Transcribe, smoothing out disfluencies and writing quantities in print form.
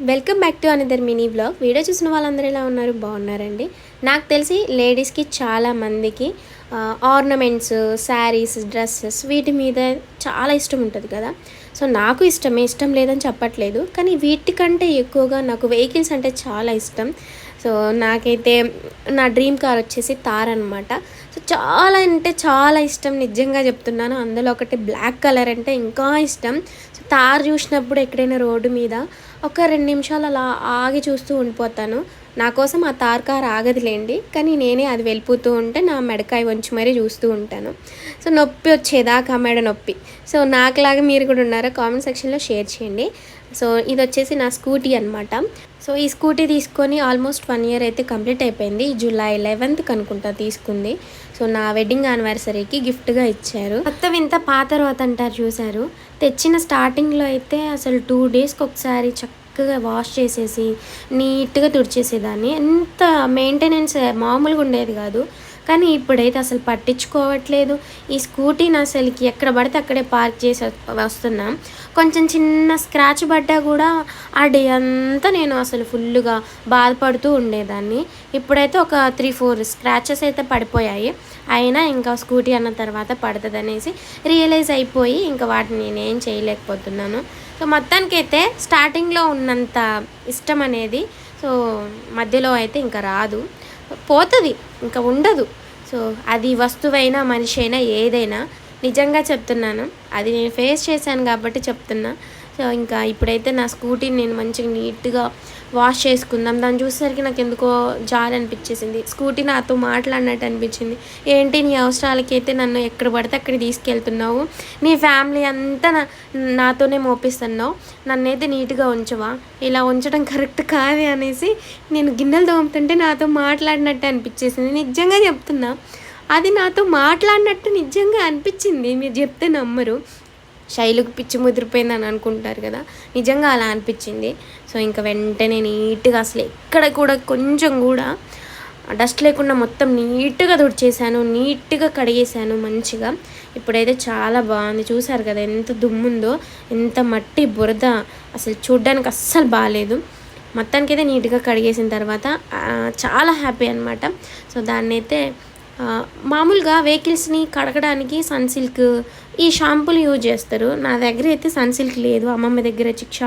Welcome back to another mini blog. Video చూసిన వాళ్ళందరూ ఎలా ఉన్నారు? బాగున్నారండి. నాకు తెలిసి లేడీస్కి చాలా మందికి ఆర్నమెంట్స్, శారీస్, డ్రెస్సెస్ వీటి మీద చాలా ఇష్టం ఉంటుంది కదా. సో నాకు ఇష్టం లేదని చెప్పట్లేదు, కానీ వీటికంటే ఎక్కువగా నాకు వెహికల్స్ అంటే చాలా ఇష్టం. సో నాకైతే నా డ్రీమ్ కార్ వచ్చేసి తార్ అనమాట. సో చాలా అంటే చాలా ఇష్టం, నిజంగా చెప్తున్నాను. అందులో ఒకటి బ్లాక్ కలర్ అంటే ఇంకా ఇష్టం. సో తార్ చూసినప్పుడు ఎక్కడైనా రోడ్డు మీద ఒక 2 నిమిషాలు అలా ఆగి చూస్తూ ఉండిపోతాను. నా కోసం ఆ తార్ కార్ ఆగదులేండి, కానీ నేనే అది వెళ్ళిపోతూ ఉంటే నా మెడకాయ వంచి మరీ చూస్తూ ఉంటాను. సో నొప్పి వచ్చేదాకా మెడ నొప్పి. సో నాకులాగా మీరు కూడా ఉన్నారా? కామెంట్ సెక్షన్లో షేర్ చేయండి. సో ఇది వచ్చేసి నా స్కూటీ అనమాట. సో ఈ స్కూటీ తీసుకొని ఆల్మోస్ట్ 1 ఇయర్ అయితే కంప్లీట్ అయిపోయింది. జూలై 11th అనుకుంటా తీసుకుంది. సో నా వెడ్డింగ్ యానివర్సరీకి గిఫ్ట్గా ఇచ్చారు. కొత్త వింత పాత రోత అంటారు చూసారు. తెచ్చిన స్టార్టింగ్లో అయితే అసలు 2 డేస్కి ఒకసారి చక్కగా వాష్ చేసేసి నీట్గా తుడిచేసేదాన్ని. ఎంత మెయింటెనెన్స్ మామూలుగా ఉండేది కాదు. కానీ ఇప్పుడైతే అసలు పట్టించుకోవట్లేదు. ఈ స్కూటీని అసలుకి ఎక్కడ పడితే అక్కడే పార్క్ చేసి వస్తున్నాం. కొంచెం చిన్న స్క్రాచ్ పడ్డా కూడా ఆ డే అంతా నేను అసలు ఫుల్గా బాధపడుతూ ఉండేదాన్ని. ఇప్పుడైతే ఒక 3-4 స్క్రాచెస్ అయితే పడిపోయాయి. అయినా ఇంకా స్కూటీ అన్న తర్వాత పడుతుంది అనేసి రియలైజ్ అయిపోయి ఇంకా వాటిని నేనేం చేయలేకపోతున్నాను. సో మొత్తానికైతే స్టార్టింగ్లో ఉన్నంత ఇష్టం అనేది సో మధ్యలో అయితే ఇంకా రాదు, పోతుంది, ఇంకా ఉండదు. సో అది వస్తువైనా మనిషి అయినా ఏదైనా నిజంగా చెప్తున్నాను, అది నేను ఫేస్ చేశాను కాబట్టి చెప్తున్నా. సో ఇంకా ఇప్పుడైతే నా స్కూటీని నేను మంచిగా నీట్గా వాష్ చేసుకుందాం. దాన్ని చూసేసరికి నాకు ఎందుకో జాలి అనిపించేసింది. స్కూటీ నాతో మాట్లాడినట్టు అనిపించింది. ఏంటి నీ అవసరాలకి అయితే నన్ను ఎక్కడ పడితే అక్కడ తీసుకెళ్తున్నావు, నీ ఫ్యామిలీ అంతా నాతోనే మోపిస్తున్నావు, నన్నైతే నీట్గా ఉంచవా, ఇలా ఉంచడం కరెక్ట్ కాదు అనేసి నేను గిన్నెలు తోముతుంటే నాతో మాట్లాడినట్టు అనిపించేసింది. నిజంగా చెప్తున్నా, అది నాతో మాట్లాడినట్టు నిజంగా అనిపించింది. మీరు చెప్తే నమ్మరు. శైలుకు పిచ్చి ముదిరిపోయిందని అనుకుంటారు కదా, నిజంగా అలా అనిపించింది. సో ఇంకా వెంటనే నీట్గా అసలు ఎక్కడ కూడా కొంచెం కూడా డస్ట్ లేకుండా మొత్తం నీట్గా తుడిచేసాను, నీట్గా కడిగేసాను మంచిగా. ఇప్పుడైతే చాలా బాగుంది. చూసారు కదా ఎంత దుమ్ముందో, ఎంత మట్టి బురద, అసలు చూడ్డానికి అస్సలు బాగాలేదు. మొత్తానికైతే నీట్గా కడిగేసిన తర్వాత చాలా హ్యాపీ అనమాట. సో దాన్ని అయితే మామూలుగా వెహికల్స్ని కడగడానికి సన్సిల్క్ ఈ షాంపూలు యూజ్ చేస్తారు. నా దగ్గర అయితే సన్సిల్క్ లేదు, అమ్మమ్మ దగ్గర చిక్